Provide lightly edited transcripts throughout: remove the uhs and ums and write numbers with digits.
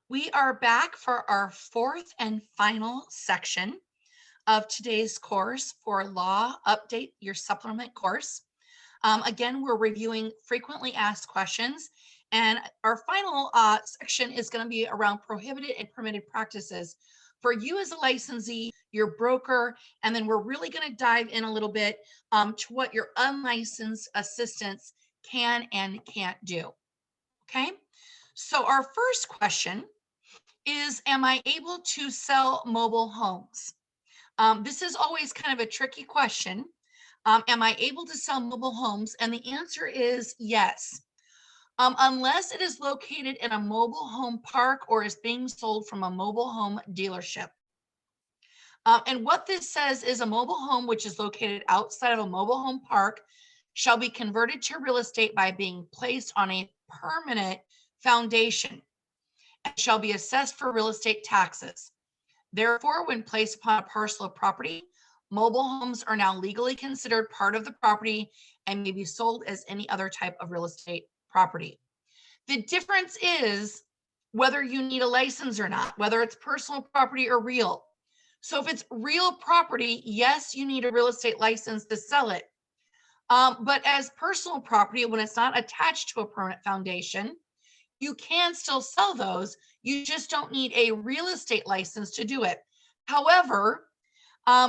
We are back for our fourth and final section of today's course for Law Update, your supplement course. Again, we're reviewing frequently asked questions, and our final section is going to be around prohibited and permitted practices for you as a licensee, your broker, and then we're really going to dive in a little bit to what your unlicensed assistants can and can't do. Okay, so our first question is, am I able to sell mobile homes? This is always kind of a tricky question. Am I able to sell mobile homes? And the answer is yes. Unless it is located in a mobile home park or is being sold from a mobile home dealership. And what this says is a mobile home which is located outside of a mobile home park shall be converted to real estate by being placed on a permanent foundation and shall be assessed for real estate taxes. Therefore, when placed upon a parcel of property, mobile homes are now legally considered part of the property and may be sold as any other type of real estate property. The difference is whether you need a license or not, whether it's personal property or real. So if it's real property, yes, you need a real estate license to sell it. But as personal property, when it's not attached to a permanent foundation, you can still sell those. You just don't need a real estate license to do it. However,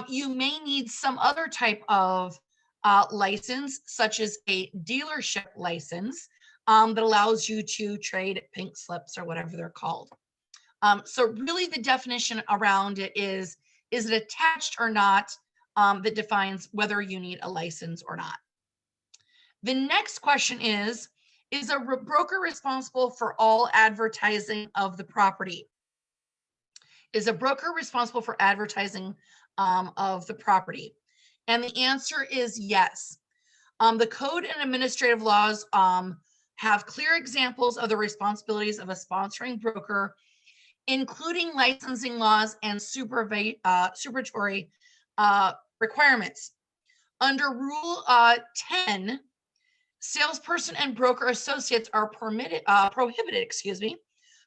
you may need some other type of license, such as a dealership license that allows you to trade pink slips or whatever they're called. So really the definition around it is it attached or not, that defines whether you need a license or not. The next question is a broker responsible for all advertising of the property? Is a broker responsible for advertising of the property? And the answer is yes. The code and administrative laws have clear examples of the responsibilities of a sponsoring broker, including licensing laws and supervisory requirements. Under Rule 10, salesperson and broker associates are prohibited,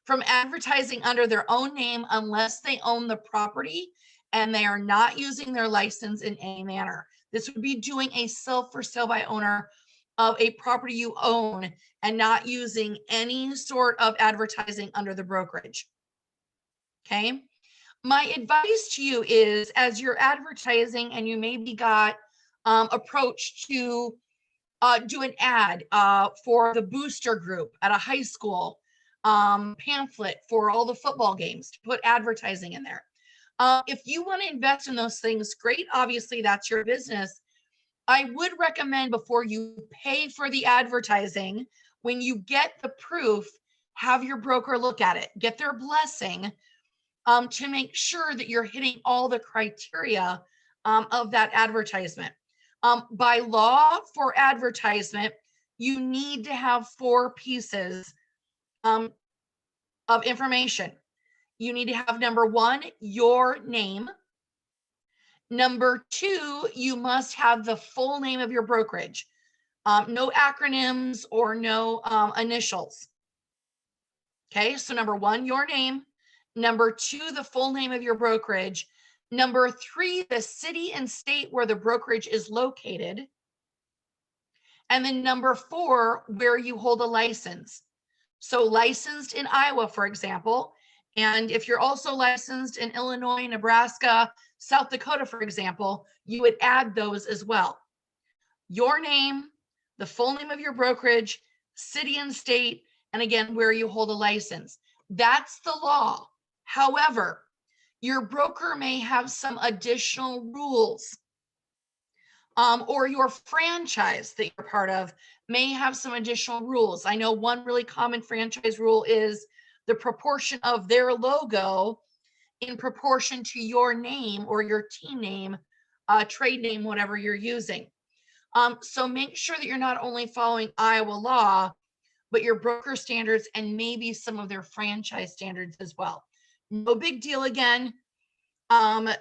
from advertising under their own name unless they own the property and they are not using their license in any manner. This would be doing a sell for sale by owner of a property you own and not using any sort of advertising under the brokerage. Okay. My advice to you is, as you're advertising and you maybe got approached to do an ad for the booster group at a high school, pamphlet for all the football games, to put advertising in there. If you want to invest in those things, great. Obviously, that's your business. I would recommend, before you pay for the advertising, when you get the proof, have your broker look at it, get their blessing, to make sure that you're hitting all the criteria of that advertisement. By law, for advertisement, you need to have 4 pieces of information. You need to have, number 1, your name. Number 2, you must have the full name of your brokerage. No acronyms or no initials. Okay, so number 1, your name. Number 2, the full name of your brokerage. Number 3, the city and state where the brokerage is located. And then number 4, where you hold a license. So licensed in Iowa, for example. And if you're also licensed in Illinois, Nebraska, South Dakota, for example, you would add those as well. Your name, the full name of your brokerage, city and state, and again, where you hold a license. That's the law. However, your broker may have some additional rules, or your franchise that you're part of may have some additional rules. I know one really common franchise rule is the proportion of their logo in proportion to your name or your team name, trade name, whatever you're using. So make sure that you're not only following Iowa law, but your broker standards and maybe some of their franchise standards as well. No big deal again.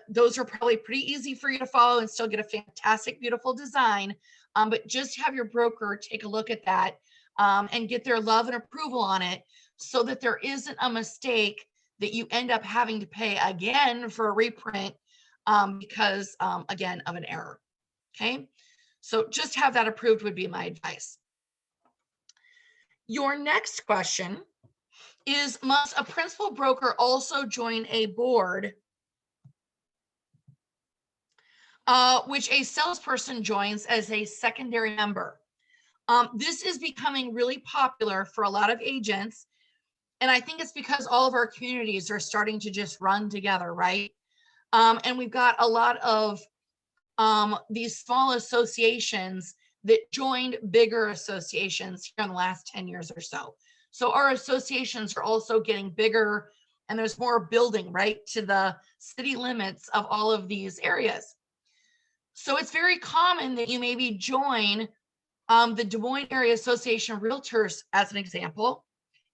Those are probably pretty easy for you to follow and still get a fantastic, beautiful design. But just have your broker take a look at that and get their love and approval on it, so that there isn't a mistake that you end up having to pay again for a reprint because, again, of an error. Okay, so just have that approved would be my advice. Your next question is, must a principal broker also join a board which a salesperson joins as a secondary member? This is becoming really popular for a lot of agents. And I think it's because all of our communities are starting to just run together, right? And we've got a lot of these small associations that joined bigger associations here in the last 10 years or so. So our associations are also getting bigger, and there's more building, right, to the city limits of all of these areas. So it's very common that you maybe join the Des Moines Area Association of Realtors, as an example,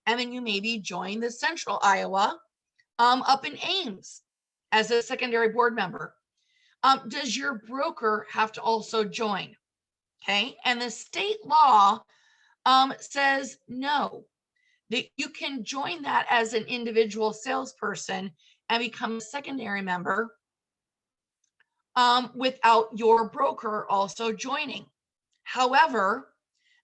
and then you maybe join the Central Iowa up in Ames as a secondary board member. Does your broker have to also join? Okay, and the state law says no, that you can join that as an individual salesperson and become a secondary member without your broker also joining. However,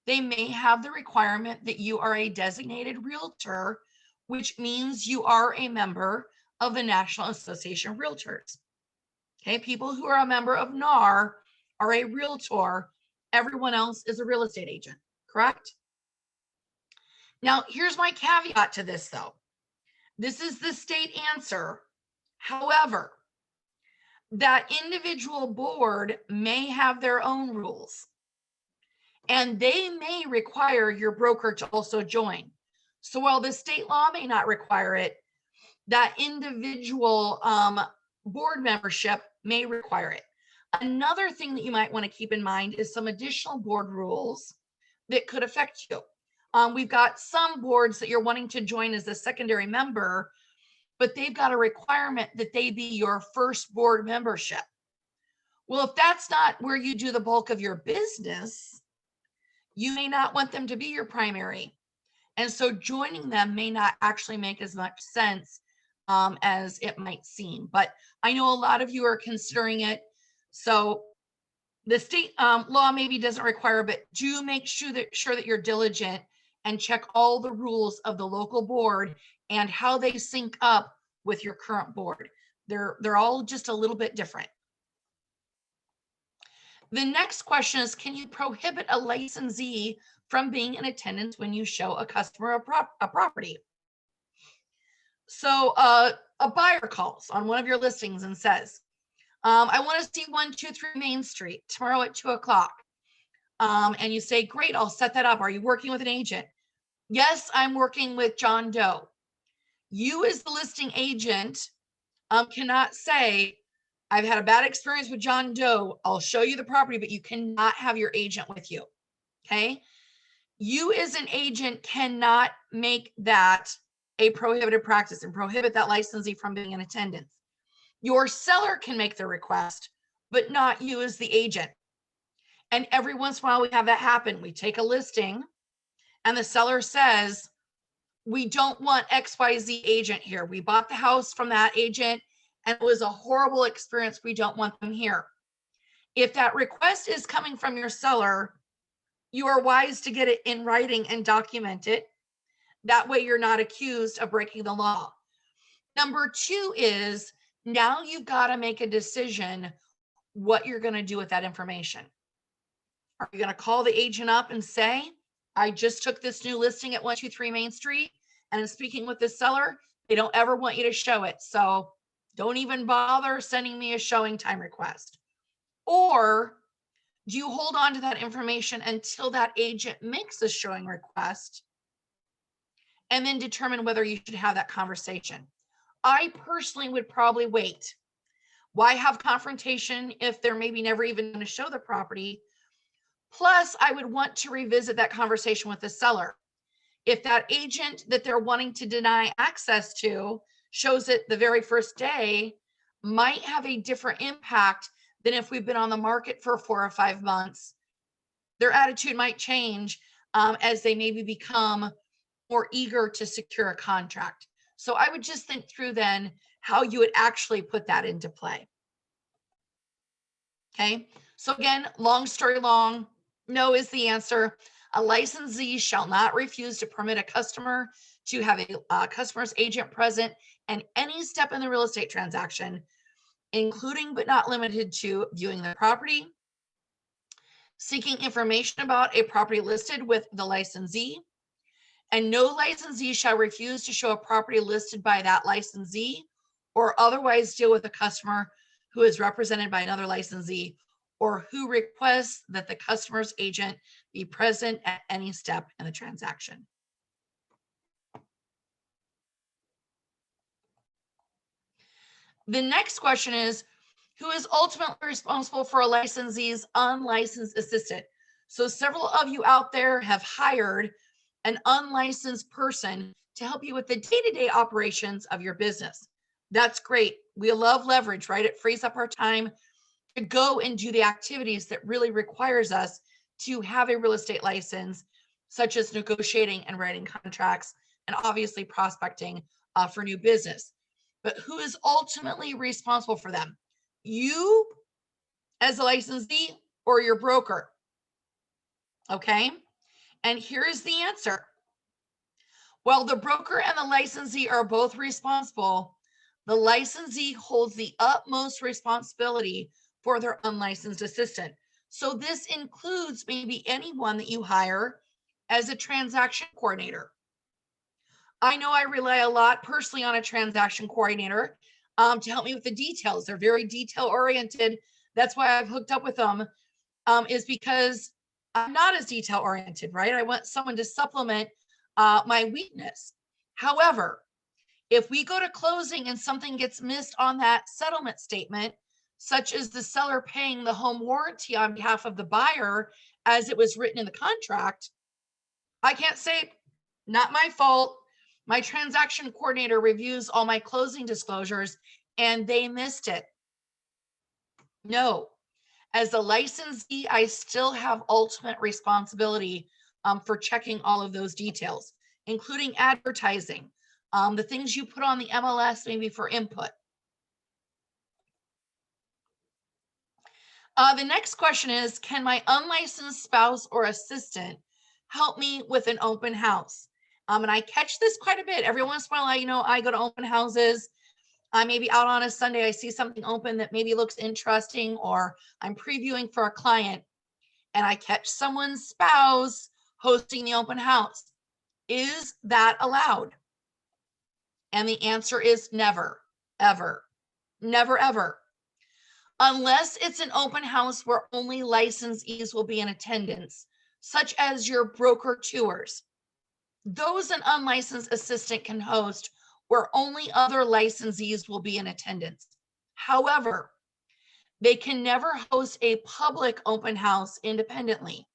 they may have the requirement that you are a designated realtor, which means you are a member of the National Association of Realtors. Okay, people who are a member of NAR are a realtor. Everyone else is a real estate agent, correct? Now, here's my caveat to this, though. This is the state answer. However, that individual board may have their own rules, and they may require your broker to also join. So while the state law may not require it, that individual board membership may require it. Another thing that you might want to keep in mind is some additional board rules that could affect you. We've got some boards that you're wanting to join as a secondary member, but they've got a requirement that they be your first board membership. Well, if that's not where you do the bulk of your business, you may not want them to be your primary. And so joining them may not actually make as much sense as it might seem. But I know a lot of you are considering it. So the state law maybe doesn't require, but do make sure that you're diligent and check all the rules of the local board and how they sync up with your current board. They're all just a little bit different. The next question is, can you prohibit a licensee from being in attendance when you show a customer a property? So a buyer calls on one of your listings and says, I want to see 123 Main Street tomorrow at 2:00. And you say, great, I'll set that up. Are you working with an agent? Yes, I'm working with John Doe. You as the listing agent cannot say, I've had a bad experience with John Doe. I'll show you the property, but you cannot have your agent with you. Okay. You as an agent cannot make that a prohibited practice and prohibit that licensee from being in attendance. Your seller can make the request, but not you as the agent. And every once in a while we have that happen. We take a listing and the seller says, we don't want XYZ agent here. We bought the house from that agent and it was a horrible experience. We don't want them here. If that request is coming from your seller, you are wise to get it in writing and document it. That way you're not accused of breaking the law. Number two is, now you've got to make a decision what you're going to do with that information. Are you going to call the agent up and say, I just took this new listing at 123 Main Street and I'm speaking with the seller. They don't ever want you to show it. So don't even bother sending me a showing time request. Or do you hold on to that information until that agent makes a showing request and then determine whether you should have that conversation? I personally would probably wait. Why have confrontation if they're maybe never even going to show the property? Plus, I would want to revisit that conversation with the seller. If that agent that they're wanting to deny access to shows it the very first day, might have a different impact than if we've been on the market for 4 or 5 months. Their attitude might change as they maybe become more eager to secure a contract. So I would just think through then how you would actually put that into play. Okay, so again, long story long, no is the answer. A licensee shall not refuse to permit a customer to have a customer's agent present and any step in the real estate transaction, including but not limited to viewing the property, seeking information about a property listed with the licensee, and no licensee shall refuse to show a property listed by that licensee or otherwise deal with a customer who is represented by another licensee or who requests that the customer's agent be present at any step in the transaction. The next question is, who is ultimately responsible for a licensee's unlicensed assistant? So several of you out there have hired an unlicensed person to help you with the day-to-day operations of your business. That's great. We love leverage, right? It frees up our time to go and do the activities that really requires us to have a real estate license, such as negotiating and writing contracts, and obviously prospecting for new business. But who is ultimately responsible for them? You as a licensee or your broker? Okay. And here's the answer. While the broker and the licensee are both responsible, the licensee holds the utmost responsibility for their unlicensed assistant. So this includes maybe anyone that you hire as a transaction coordinator. I know I rely a lot personally on a transaction coordinator to help me with the details. They're very detail oriented. That's why I've hooked up with them, is because I'm not as detail oriented, right? I want someone to supplement my weakness. However, if we go to closing and something gets missed on that settlement statement, such as the seller paying the home warranty on behalf of the buyer as it was written in the contract, I can't say, not my fault. My transaction coordinator reviews all my closing disclosures and they missed it. No, as a licensee, I still have ultimate responsibility for checking all of those details, including advertising, the things you put on the MLS maybe for input. The next question is, can my unlicensed spouse or assistant help me with an open house? And I catch this quite a bit. Every once in a while, I go to open houses. I may be out on a Sunday, I see something open that maybe looks interesting, or I'm previewing for a client and I catch someone's spouse hosting the open house. Is that allowed? And the answer is never, ever, never, ever. Unless it's an open house where only licensees will be in attendance, such as your broker tours. Those an unlicensed assistant can host where only other licensees will be in attendance. However, they can never host a public open house independently.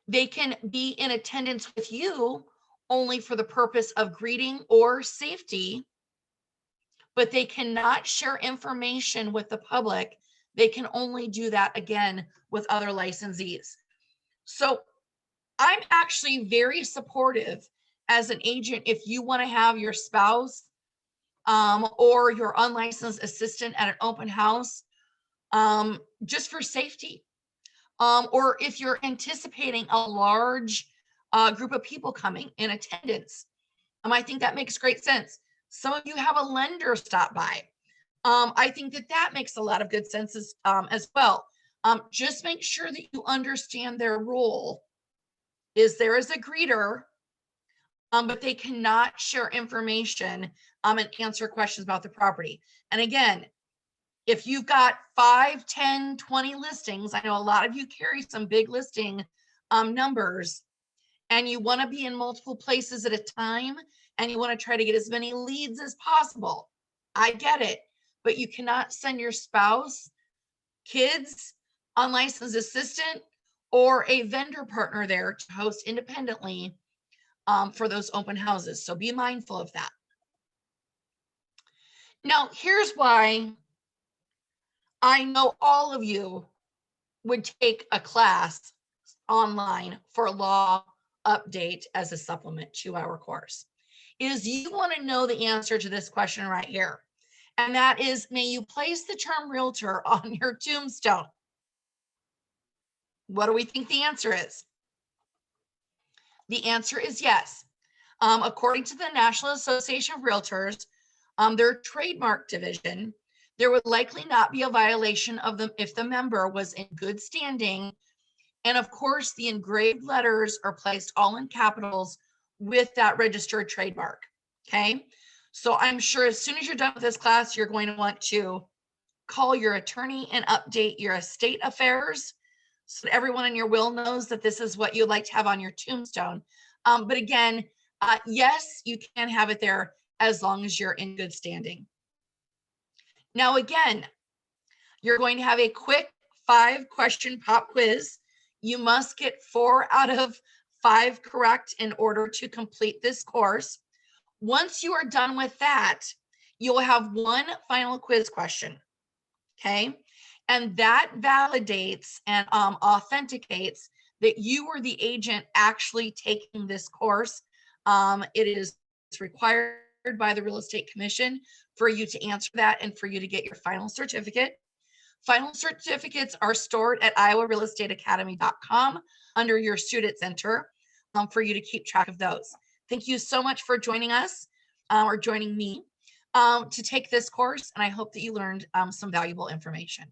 They can be in attendance with you only for the purpose of greeting or safety, but they cannot share information with the public. They can only do that again with other licensees. So I'm actually very supportive as an agent if you want to have your spouse or your unlicensed assistant at an open house just for safety. Or if you're anticipating a large group of people coming in attendance, I think that makes great sense. Some of you have a lender stop by. I think that makes a lot of good sense as well. Just make sure that you understand their role is there as a greeter, but they cannot share information and answer questions about the property. And again, if you've got 5, 10, 20 listings, I know a lot of you carry some big listing numbers, and you want to be in multiple places at a time, and you want to try to get as many leads as possible. I get it, but you cannot send your spouse, kids, unlicensed assistant, or a vendor partner there to host independently for those open houses. So be mindful of that. Now, here's why I know all of you would take a class online for law update as a supplement to our course is you want to know the answer to this question right here. And that is, may you place the term realtor on your tombstone? What do we think the answer is? The answer is yes. According to the National Association of Realtors, their trademark division, there would likely not be a violation of them if the member was in good standing. And of course, the engraved letters are placed all in capitals with that registered trademark. Okay. So I'm sure as soon as you're done with this class, you're going to want to call your attorney and update your estate affairs so that everyone in your will knows that this is what you'd like to have on your tombstone. But again, yes, you can have it there as long as you're in good standing. Now, again, you're going to have a quick 5-question pop quiz. You must get 4 out of 5 correct in order to complete this course. Once you are done with that, you will have one final quiz question. Okay. And that validates and authenticates that you were the agent actually taking this course. It is required by the Real Estate Commission for you to answer that and for you to get your final certificate. Final certificates are stored at iowarealestateacademy.com under your student center for you to keep track of those. Thank you so much for joining us or joining me to take this course. And I hope that you learned some valuable information.